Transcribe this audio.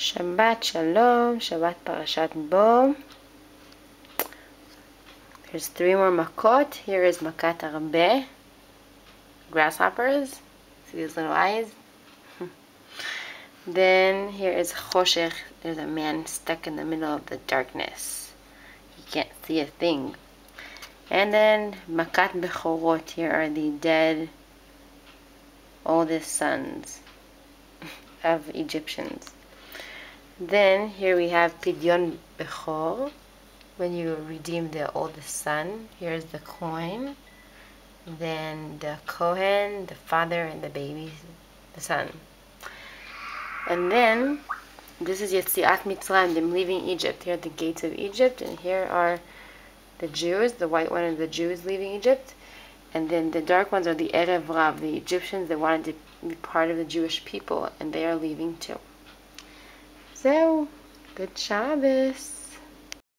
Shabbat Shalom, Shabbat Parashat Bo. There's 3 more makot. Here is makat arbeh, grasshoppers. See these little eyes? Then here is choshech. There's a man stuck in the middle of the darkness. He can't see a thing. And then makat bechorot. Here are the dead oldest sons of Egyptians. Then here we have pidyon bechor. When you redeem the oldest son, here's the coin. Then the Kohen, the father, and the baby, the son. And then this is Yetziat Mitzrayim, them leaving Egypt. Here are the gates of Egypt, and here are the Jews. The white one are the Jews leaving Egypt, and then the dark ones are the Erev Rav, the Egyptians that wanted to be part of the Jewish people, and they are leaving too. So, good Shabbos.